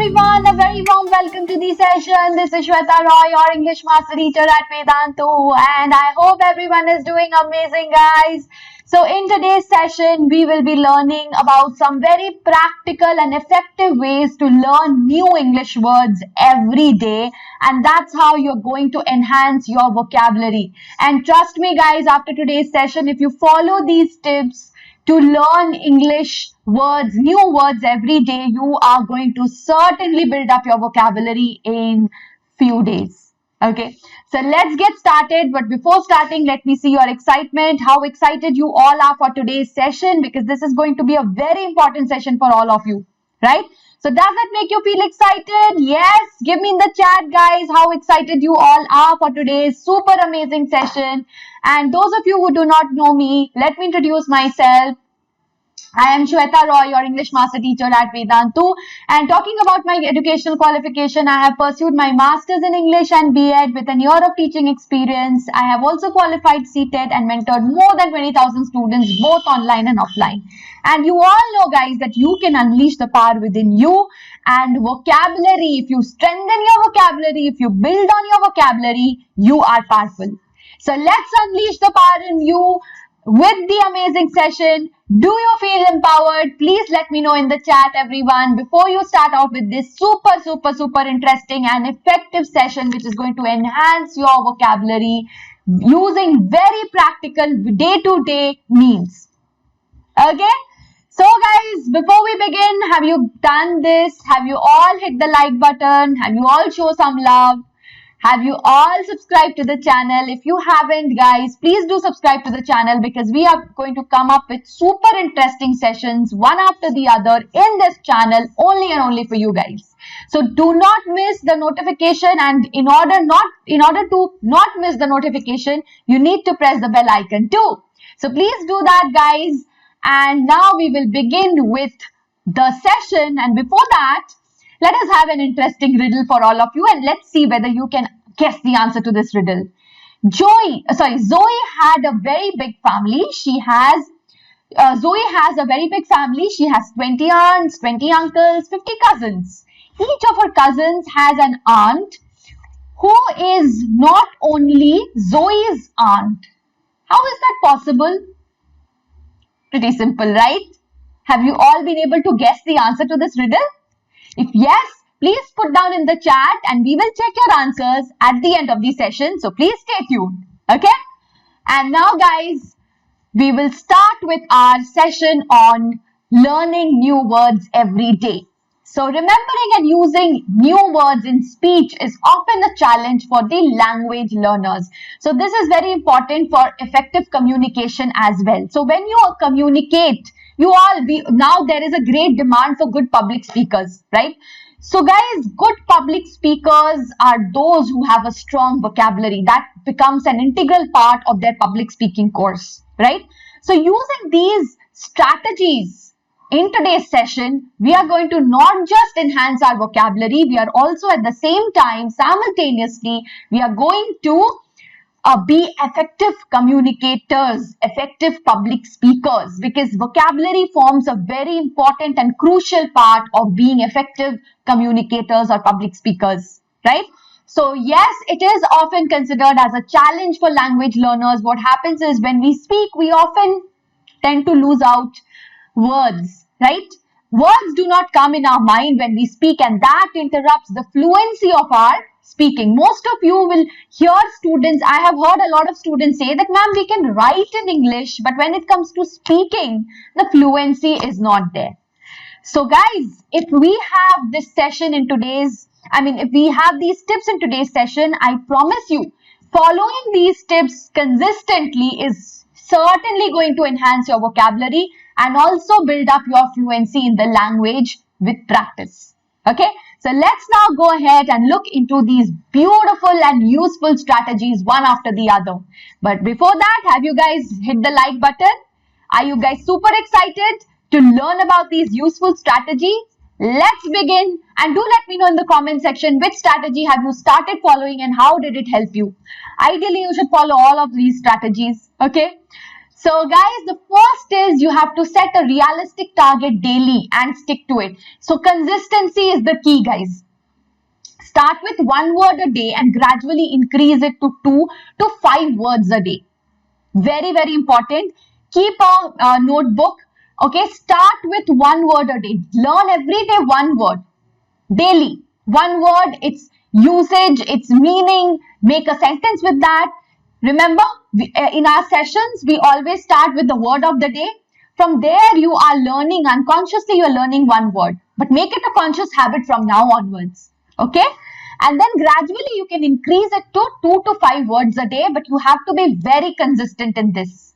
everyone, a very warm welcome to the session. This is Sweta Roy, your English Master Teacher at Vedantu, and I hope everyone is doing amazing, guys. So in today's session, we will be learning about some very practical and effective ways to learn new English words every day, and that's how you're going to enhance your vocabulary. And trust me, guys, after today's session, if you follow these tips to learn English words, new words every day, you are going to certainly build up your vocabulary in few days. Okay, so let's get started. But before starting, let me see your excitement, how excited you all are for today's session, because this is going to be a very important session for all of you, right? So does that make you feel excited? Yes, give me in the chat, guys, how excited you all are for today's super amazing session. And those of you who do not know me, let me introduce myself. I am Sweta Roy, your English Master Teacher at Vedantu. And talking about my educational qualification, I have pursued my Masters in English and B.Ed with an year of teaching experience. I have also qualified CTET and mentored more than 20,000 students, both online and offline. And you all know, guys, that you can unleash the power within you. And vocabulary, if you strengthen your vocabulary, if you build on your vocabulary, you are powerful. So let's unleash the power in you with the amazing session. Do you feel empowered? Please let me know in the chat, everyone, before you start off with this super interesting and effective session, which is going to enhance your vocabulary using very practical day-to-day means. Okay? So guys, before we begin, have you done this? Have you all hit the like button? Have you all shown some love? Have you all subscribed to the channel? If you haven't, guys, please do subscribe to the channel, because we are going to come up with super interesting sessions one after the other in this channel, only and only for you guys. So do not miss the notification, and in order to not miss the notification, you need to press the bell icon too. So please do that, guys. And now we will begin with the session, and before that, let us have an interesting riddle for all of you, and let's see whether you can guess the answer to this riddle. Zoe had a very big family. Zoe has a very big family. She has 20 aunts, 20 uncles, 50 cousins. Each of her cousins has an aunt who is not only Zoe's aunt. How is that possible? Pretty simple, right? Have you all been able to guess the answer to this riddle? If yes, please put down in the chat, and we will check your answers at the end of the session. So please stay tuned. Okay? And now, guys, we will start with our session on learning new words every day. So remembering and using new words in speech is often a challenge for the language learners. So this is very important for effective communication as well. So when you communicate, now there is a great demand for good public speakers, right? So guys, good public speakers are those who have a strong vocabulary that becomes an integral part of their public speaking course, right? So using these strategies in today's session, we are going to not just enhance our vocabulary, we are also at the same time, simultaneously, we are going to be effective communicators, effective public speakers, because vocabulary forms a very important and crucial part of being effective communicators or public speakers, right? So yes, it is often considered as a challenge for language learners. What happens is when we speak, we often tend to lose out words, right? Words do not come in our mind when we speak, and that interrupts the fluency of our speaking. Most of you will hear students, I have heard a lot of students say that, ma'am, we can write in English, but when it comes to speaking, the fluency is not there. So guys, if we have this session in if we have these tips in today's session, I promise you, following these tips consistently is certainly going to enhance your vocabulary and also build up your fluency in the language with practice. Okay? So let's now go ahead and look into these beautiful and useful strategies one after the other. But before that, have you guys hit the like button? Are you guys super excited to learn about these useful strategies? Let's begin, and do let me know in the comment section which strategy have you started following and how did it help you. Ideally, you should follow all of these strategies. Okay? So guys, the first is you have to set a realistic target daily and stick to it. So consistency is the key, guys. Start with 1 word a day and gradually increase it to 2 to 5 words a day. Very, very important. Keep a notebook. Okay, start with 1 word a day. Learn every day 1 word. Daily. 1 word, its usage, its meaning. Make a sentence with that. Remember, in our sessions, we always start with the word of the day. From there, you are learning, unconsciously you are learning 1 word. But make it a conscious habit from now onwards. Okay? And then gradually you can increase it to 2 to 5 words a day, but you have to be very consistent in this.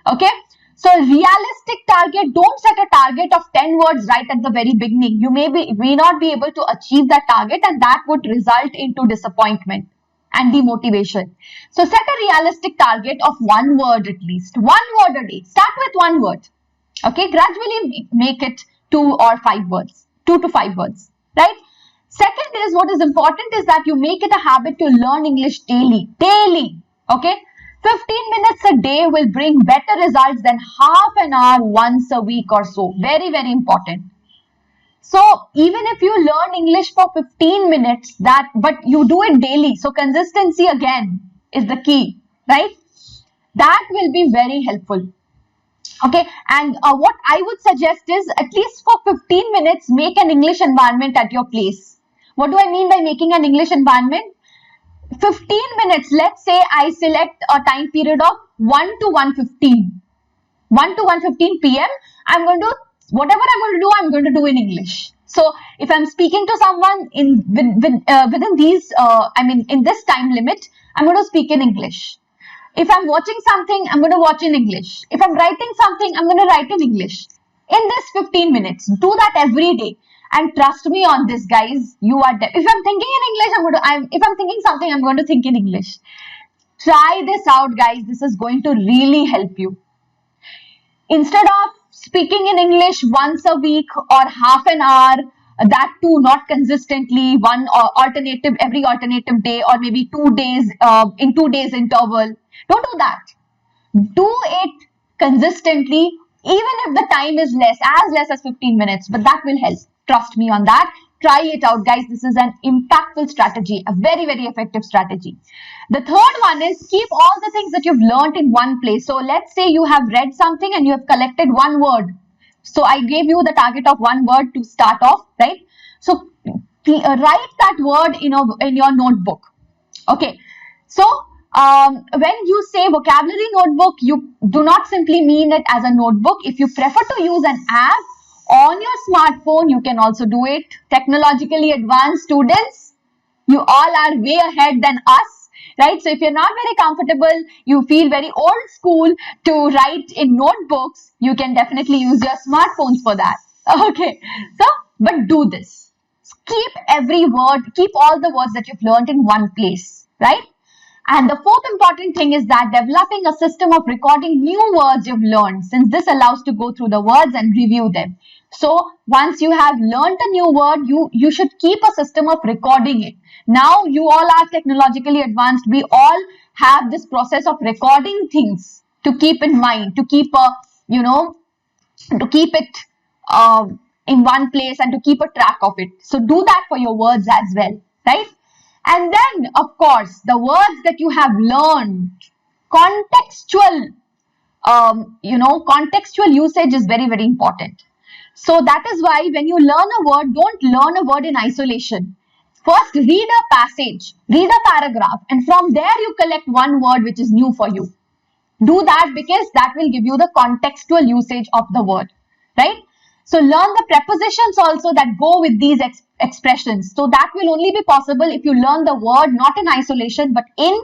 Okay? So realistic target, don't set a target of 10 words right at the very beginning. You may not be able to achieve that target, and that would result into disappointment and demotivation. So set a realistic target of 1 word at least. 1 word a day. Start with 1 word. Okay? Gradually make it 2 or 5 words. 2 to 5 words. Right? Second is, what is important is that you make it a habit to learn English daily. Daily. Okay? 15 minutes a day will bring better results than half an hour once a week or so. Very, very important. So even if you learn English for 15 minutes, but you do it daily. So consistency again is the key, right? That will be very helpful. Okay, and what I would suggest is, at least for 15 minutes, make an English environment at your place. What do I mean by making an English environment? 15 minutes, let's say I select a time period of 1 to 1:15. 1 to 1:15 p.m. Whatever I'm going to do, I'm going to do in English. So if I'm speaking to someone within these, in this time limit, I'm going to speak in English. If I'm watching something, I'm going to watch in English. If I'm writing something, I'm going to write in English. In this 15 minutes, do that every day. And trust me on this, guys. If I'm thinking in English, if I'm thinking something, I'm going to think in English. Try this out, guys. This is going to really help you. Instead of speaking in English once a week or half an hour, that too not consistently, every alternative day, or maybe 2 days in 2 days interval. Don't do that. Do it consistently, even if the time is as less as 15 minutes, but that will help. Trust me on that. Try it out, guys. This is an impactful strategy, a very, very effective strategy. The third one is, keep all the things that you've learned in one place. So let's say you have read something and you have collected 1 word. So I gave you the target of 1 word to start off, right? So write that word in your notebook. Okay. So when you say vocabulary notebook, you do not simply mean it as a notebook. If you prefer to use an app on your smartphone, you can also do it. Technologically advanced students, you all are way ahead than us, right? So if you're not very comfortable, you feel very old school to write in notebooks, you can definitely use your smartphones for that. Okay, so but do this. Keep every word, keep all the words that you've learned in one place, right? And the fourth important thing is that developing a system of recording new words you've learned, since this allows to go through the words and review them. So once you have learned a new word, you should keep a system of recording it. Now you all are technologically advanced. We all have this process of recording things to keep in mind, to keep it in one place and to keep a track of it. So do that for your words as well, right? And then, of course, the words that you have learned, contextual usage is very, very important. So that is why when you learn a word, don't learn a word in isolation. First, read a passage, read a paragraph, and from there you collect 1 word which is new for you. Do that because that will give you the contextual usage of the word, right? So learn the prepositions also that go with these expressions. So that will only be possible if you learn the word not in isolation but in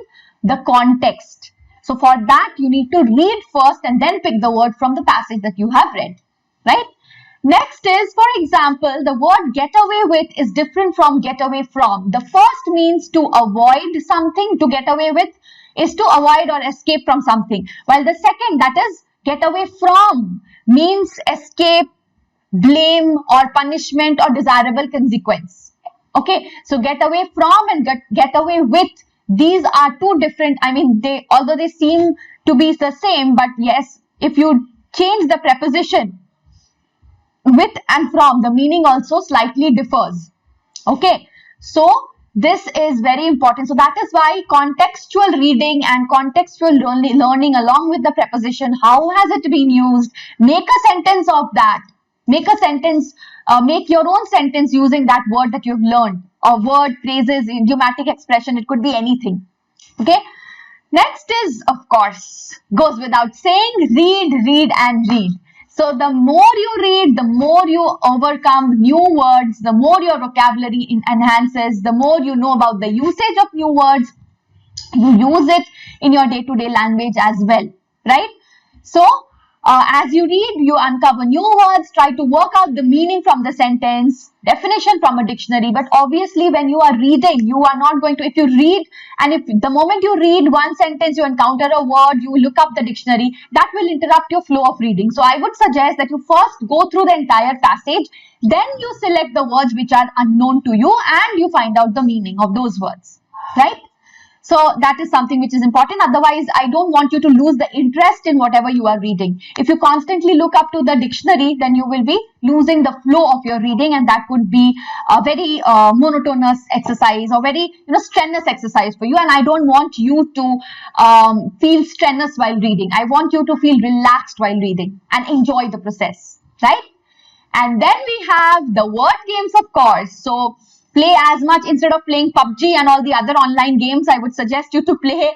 the context. So for that you need to read first and then pick the word from the passage that you have read, right? Next is, for example, the word get away with is different from get away from. The first means to avoid something. To get away with is to avoid or escape from something. While the second, that is get away from, means escape, blame or punishment or desirable consequence. Okay, so get away from and get away with, these are two different, I mean, although they seem to be the same, but yes, if you change the preposition with and from, the meaning also slightly differs. Okay, so this is very important. So that is why contextual reading and contextual learning along with the preposition, how has it been used, make a sentence of that, make a sentence, make your own sentence using that word that you've learned, or word, phrases, idiomatic expression, it could be anything. Okay, next is, of course, goes without saying, read and read. So the more you read, the more you overcome new words, the more your vocabulary enhances, the more you know about the usage of new words, you use it in your day-to-day language as well, right? So as you read, you uncover new words, try to work out the meaning from the sentence, definition from a dictionary. But obviously when you are reading, you are not going to, if you read, and if the moment you read one sentence, you encounter a word, you look up the dictionary, that will interrupt your flow of reading. So I would suggest that you first go through the entire passage, then you select the words which are unknown to you and you find out the meaning of those words, right? So that is something which is important. Otherwise, I don't want you to lose the interest in whatever you are reading. If you constantly look up to the dictionary, then you will be losing the flow of your reading, and that would be a very monotonous exercise or very strenuous exercise for you. And I don't want you to feel strenuous while reading. I want you to feel relaxed while reading and enjoy the process, right? And then we have the word games, of course. So play as much, instead of playing PUBG and all the other online games. I would suggest you to play,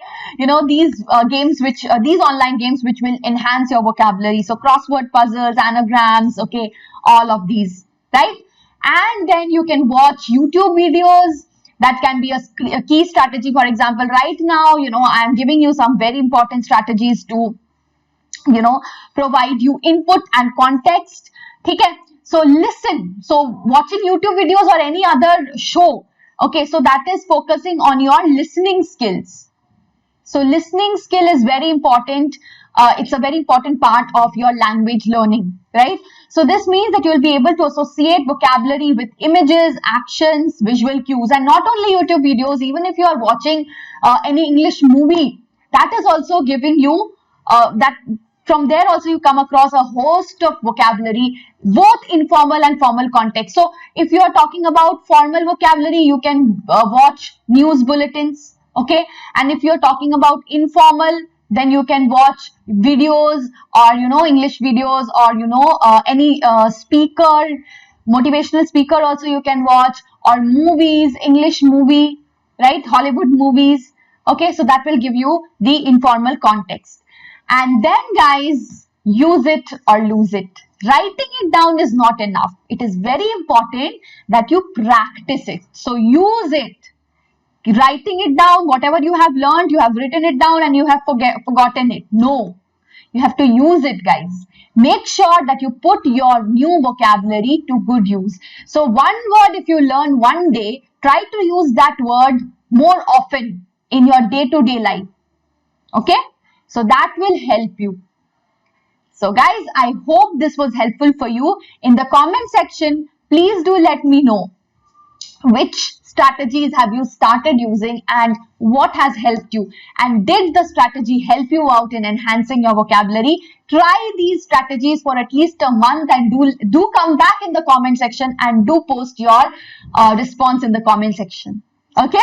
these games which, these online games which will enhance your vocabulary. So crossword puzzles, anagrams, okay, all of these, right? And then you can watch YouTube videos. That can be a key strategy. For example, right now, I am giving you some very important strategies to, provide you input and context. Okay. So listen, so watching YouTube videos or any other show, okay, so that is focusing on your listening skills. So listening skill is very important. It's a very important part of your language learning, right? So this means that you will be able to associate vocabulary with images, actions, visual cues, and not only YouTube videos, even if you are watching any English movie, that is also giving you from there also you come across a host of vocabulary, both informal and formal context. So if you are talking about formal vocabulary, you can watch news bulletins, okay? And if you're talking about informal, then you can watch videos or, English videos or, any speaker, motivational speaker also you can watch, or movies, English movie, right? Hollywood movies, okay? So that will give you the informal context. And then guys, use it or lose it. Writing it down is not enough. It is very important that you practice it. So use it. Writing it down, whatever you have learned, you have written it down and you have forgotten it. No, you have to use it, guys. Make sure that you put your new vocabulary to good use. So one word, if you learn one day, try to use that word more often in your day-to-day life. Okay? So that will help you. So guys, I hope this was helpful for you. In the comment section, please do let me know which strategies have you started using and what has helped you. And did the strategy help you out in enhancing your vocabulary? Try these strategies for at least a month and do come back in the comment section and do post your response in the comment section. Okay?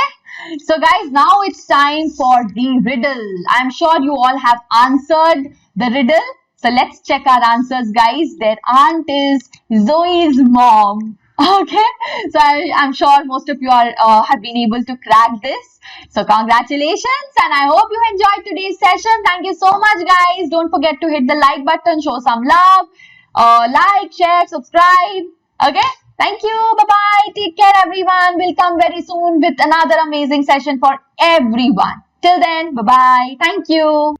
So guys, now it's time for the riddle. I'm sure you all have answered the riddle. So let's check our answers, guys. Their aunt is Zoe's mom. Okay, so I'm sure most of you have been able to crack this. So congratulations, and I hope you enjoyed today's session. Thank you so much, guys. Don't forget to hit the like button, show some love, like, share, subscribe. Okay, thank you. Bye-bye. Take care, everyone. We'll come very soon with another amazing session for everyone. Till then, bye-bye. Thank you.